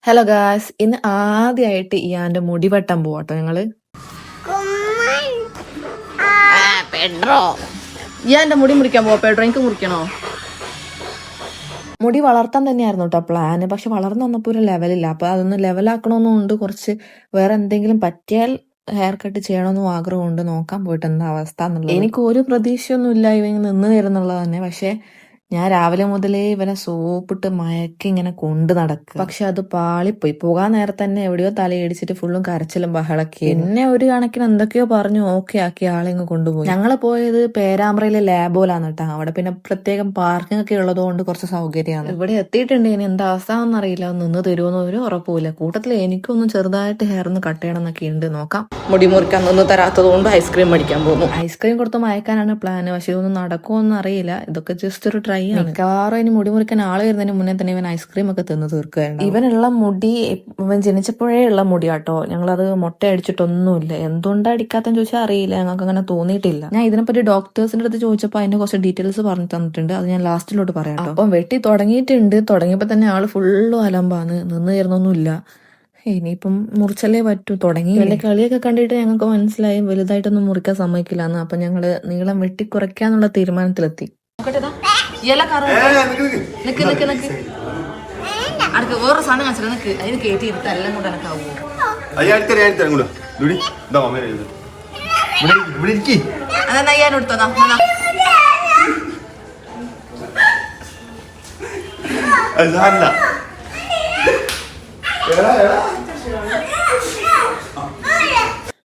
Hello guys, ഇന്ന് ആദ്യമായിട്ട് ഇയാന്റെ മുടി വെട്ടാൻ പോവാട്ടോ ഞങ്ങള്. ഇയാന്റെ മുടി മുറിക്കാൻ പോവാ പെഡ്രോ, എനിക്ക് മുറിക്കണോ? മുടി വളർത്താൻ തന്നെയായിരുന്നു കേട്ടോ പ്ലാന്. പക്ഷെ വളർന്നു വന്നപ്പോ ഒരു ലെവലില്ല. അപ്പൊ അതൊന്ന് ലെവലാക്കണമെന്നുണ്ട്. കുറച്ച് വേറെ എന്തെങ്കിലും പറ്റിയാൽ ഹെയർ കട്ട് ചെയ്യണമെന്നും ആഗ്രഹമുണ്ട്. നോക്കാൻ പോയിട്ട് എന്താ അവസ്ഥ എന്നുള്ളത്. എനിക്ക് ഒരു പ്രതീക്ഷയൊന്നും ഇല്ല ഇവ നിന്ന് തരുന്നുള്ളത് തന്നെ. പക്ഷെ ഞാൻ രാവിലെ മുതലേ ഇവനെ സോപ്പിട്ട് മയക്കി ഇങ്ങനെ കൊണ്ട് നടക്കുക. പക്ഷെ അത് പാളിപ്പോയി. പോകാൻ നേരത്തെ തന്നെ എവിടെയോ തലയിടിച്ചിട്ട് ഫുള്ളും കരച്ചിലും ബഹളക്കി. എന്നെ ഒരു കണക്കിന് എന്തൊക്കെയോ പറഞ്ഞു ഓക്കെ ആക്കി ആളെ ഇങ്ങ് കൊണ്ടുപോയി. ഞങ്ങള് പോയത് പേരാമ്പ്രയിലെ ലാബോലാണ് കേട്ടോ. അവിടെ പിന്നെ പ്രത്യേകം പാർക്കിംഗ് ഒക്കെ ഉള്ളതുകൊണ്ട് കുറച്ച് സൗകര്യമാണ്. ഇവിടെ എത്തിയിട്ടുണ്ട്. ഇനി എന്താ അവസ്ഥ എന്നറിയില്ല. നിന്ന് തരുമെന്ന് ഒരു ഉറപ്പില്ല. കൂട്ടത്തിൽ എനിക്കൊന്നും ചെറുതായിട്ട് ഹെയർ ഒന്ന് കട്ട് ചെയ്യണം എന്നൊക്കെ ഉണ്ട്. നോക്കാം. മുടി മുറിക്കാൻ നിന്ന് തരാത്തത് കൊണ്ട് ഐസ്ക്രീം മേടിക്കാൻ പോകുന്നു. ഐസ്ക്രീം കൊടുത്ത് മയക്കാനാണ് പ്ലാന്. പക്ഷെ ഇതൊന്നും നടക്കുമെന്ന് അറിയില്ല. ഇതൊക്കെ ജസ്റ്റ് ഒരു ട്രൈ ആണ്. മിക്കവാറും ഇനി മുടി മുറിക്കാൻ ആള് വരുന്നതിന് മുന്നേ തന്നെ ഇവൻ ഐസ്ക്രീം ഒക്കെ തിന്ന് തീർക്കുകയാണ്. ഇവനുള്ള മുടി ഇവൻ ജനിച്ചപ്പോഴേ ഉള്ള മുടി കേട്ടോ. ഞങ്ങളത് മുട്ട അടിച്ചിട്ടൊന്നുമില്ല. എന്തുകൊണ്ടാ അടിക്കാത്തെന്ന് ചോദിച്ചാൽ അറിയില്ല. ഞങ്ങൾക്ക് അങ്ങനെ തോന്നിയിട്ടില്ല. ഞാൻ ഇതിനെപ്പറ്റി ഡോക്ടേഴ്സിന്റെ അടുത്ത് ചോദിച്ചപ്പോൾ അതിന്റെ കുറച്ച് ഡീറ്റെയിൽസ് പറഞ്ഞു തന്നിട്ടുണ്ട്. അത് ഞാൻ ലാസ്റ്റിലോട്ട് പറയാം കേട്ടോ. അപ്പം വെട്ടി തുടങ്ങിയിട്ടുണ്ട്. തുടങ്ങിയപ്പോ തന്നെ ആള് ഫുള്ളും അലമ്പാണ്. നിന്ന് തരുന്നൊന്നുമില്ല. ഇനിയിപ്പം മുറിച്ചല്ലേ പറ്റൂ. തുടങ്ങി എന്റെ കളിയൊക്കെ കണ്ടിട്ട് ഞങ്ങൾക്ക് മനസ്സിലായി വലുതായിട്ടൊന്നും മുറിക്കാൻ സമ്മതിക്കില്ല എന്ന്. അപ്പൊ ഞങ്ങള് നീളം വെട്ടി കുറയ്ക്കാന്നുള്ള തീരുമാനത്തിലെത്തി. അടുക്ക് വേറെ സാധനം കാണിച്ചിട്ട് നിനക്ക് അതിന് കയറ്റി ഇരുത്ത എല്ലാം കൊണ്ട് എനക്കാവൂ. അതെന്നാ ഞാൻ എടുത്തോന്നാ.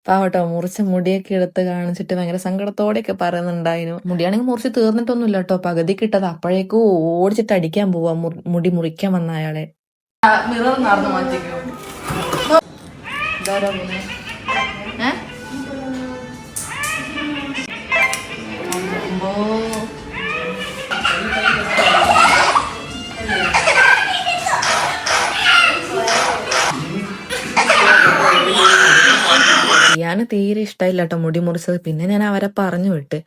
പാവട്ടോ മുറിച്ച മുടിയൊക്കെ എടുത്ത് കാണിച്ചിട്ട് ഭയങ്കര സങ്കടത്തോടെയൊക്കെ പറയുന്നുണ്ടായിരുന്നു. മുടിയാണെങ്കിൽ മുറിച്ച് തീർന്നിട്ടൊന്നുമില്ല കേട്ടോ. പകുതി കിട്ടത് അപ്പോഴേക്കും ഓടിച്ചിട്ട് അടിക്കാൻ പോവാ മുടി മുറിക്കാൻ വന്ന അയാളെ. മിറർ നടന്നു മാറ്റിക്കോ. ഞാൻ തീരെ ഇഷ്ടമായില്ല കേട്ടോ മുടി മുറിച്ചത്. പിന്നെ ഞാൻ അവരെ പറഞ്ഞു വിട്ട്.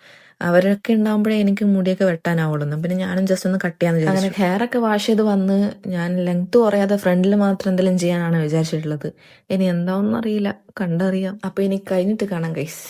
അവരൊക്കെ ഉണ്ടാകുമ്പോഴേ എനിക്ക് മുടിയൊക്കെ വെട്ടാനാവുള്ളൂ. പിന്നെ ഞാനും ജസ്റ്റ് ഒന്ന് കട്ട് ചെയ്യാന്ന് വിചാരിച്ചു. അങ്ങനെ ഹെയർ ഒക്കെ വാഷ് ചെയ്ത് വന്ന് ഞാൻ ലെങ്ത് കുറയാതെ ഫ്രണ്ടിൽ മാത്രം എന്തെങ്കിലും ചെയ്യാനാണ് വിചാരിച്ചിട്ടുള്ളത്. ഇനി എന്താവെന്ന് അറിയില്ല, കണ്ടറിയാം. അപ്പൊ ഇനി കഴിഞ്ഞിട്ട് കാണാം ഗൈസ്.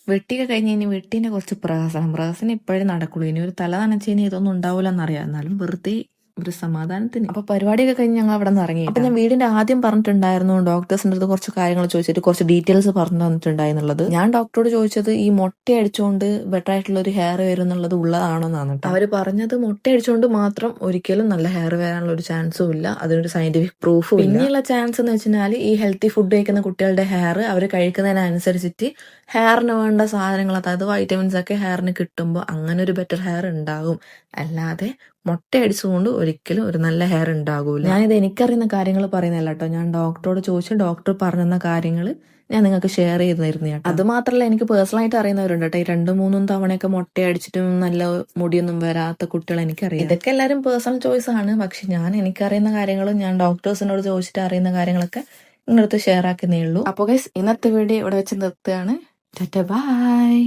വെട്ടിയൊക്കെ കഴിഞ്ഞ് ഇനി വെട്ടിന്റെ കുറച്ച് പ്രഹസനം ഇപ്പോഴേ നടക്കുള്ളൂ. ഇനി ഒരു തല നനച്ച് ഇനി ഇതൊന്നും ഉണ്ടാവില്ല എന്നറിയാം. എന്നാലും വെറുതെ ഒരു സമാധാനത്തിന്. അപ്പൊ പരിപാടിയൊക്കെ കഴിഞ്ഞ് ഞങ്ങൾ അവിടെ നിന്ന് ഇറങ്ങി. അപ്പൊ ഞാൻ വീടിന്റെ ആദ്യം പറഞ്ഞിട്ടുണ്ടായിരുന്നു ഡോക്ടേഴ്സിന്റെ അടുത്ത് കുറച്ച് കാര്യങ്ങൾ ചോദിച്ചിട്ട് കുറച്ച് ഡീറ്റെയിൽസ് പറഞ്ഞു തന്നിട്ടുണ്ടായിരുന്നുള്ളത്. ഞാൻ ഡോക്ടറോട് ചോദിച്ചത് ഈ മുട്ട അടിച്ചുകൊണ്ട് ബെറ്റർ ആയിട്ടുള്ള ഒരു ഹെയർ വരും എന്നുള്ളത് ഉള്ളതാണോന്നാണ് കേട്ടോ. അവര് പറഞ്ഞത് മുട്ട അടിച്ചുകൊണ്ട് മാത്രം ഒരിക്കലും നല്ല ഹെയർ വരാനുള്ള ഒരു ചാൻസും ഇല്ല. അതിനൊരു സയന്റിഫിക് പ്രൂഫും. പിന്നെയുള്ള ചാൻസ് എന്ന് വെച്ചാൽ ഈ ഹെൽത്തി ഫുഡ് കഴിക്കുന്ന കുട്ടികളുടെ ഹെയർ അവർ കഴിക്കുന്നതിനനുസരിച്ചിട്ട് ഹെയറിന് വേണ്ട സാധനങ്ങൾ, അതായത് വൈറ്റമിൻസ് ഒക്കെ ഹെയറിന് കിട്ടുമ്പോൾ അങ്ങനെ ഒരു ബെറ്റർ ഹെയർ ഉണ്ടാകും. അല്ലാതെ മുട്ട അടിച്ചുകൊണ്ട് ഒരിക്കലും ഒരു നല്ല ഹെയർ ഉണ്ടാകൂല. ഞാനിത് എനിക്കറിയുന്ന കാര്യങ്ങൾ പറയുന്നതല്ല കേട്ടോ. ഞാൻ ഡോക്ടറോട് ചോദിച്ചു ഡോക്ടർ പറഞ്ഞ കാര്യങ്ങൾ ഞാൻ നിങ്ങൾക്ക് ഷെയർ ചെയ്തിരുന്നു കേട്ടോ. അത് മാത്രമല്ല എനിക്ക് പേഴ്സണലായിട്ട് അറിയുന്നവരുണ്ട് കേട്ടോ. ഈ 2-3 തവണയൊക്കെ മുട്ട അടിച്ചിട്ടും നല്ല മുടിയൊന്നും വരാത്ത കുട്ടികൾ എനിക്കറിയാം. ഇതൊക്കെ എല്ലാവരും പേഴ്സണൽ ചോയ്സ് ആണ്. പക്ഷെ ഞാൻ എനിക്കറിയുന്ന കാര്യങ്ങളും ഞാൻ ഡോക്ടേഴ്സിനോട് ചോദിച്ചിട്ട് അറിയുന്ന കാര്യങ്ങളൊക്കെ നിങ്ങളടുത്ത് ഷെയർ ആക്കുന്നേ ഉള്ളൂ. അപ്പോൾ ഗൈസ് ഇന്നത്തെ വീഡിയോ ഇവിടെ വെച്ച് നിർത്തുകയാണ്. ബൈ.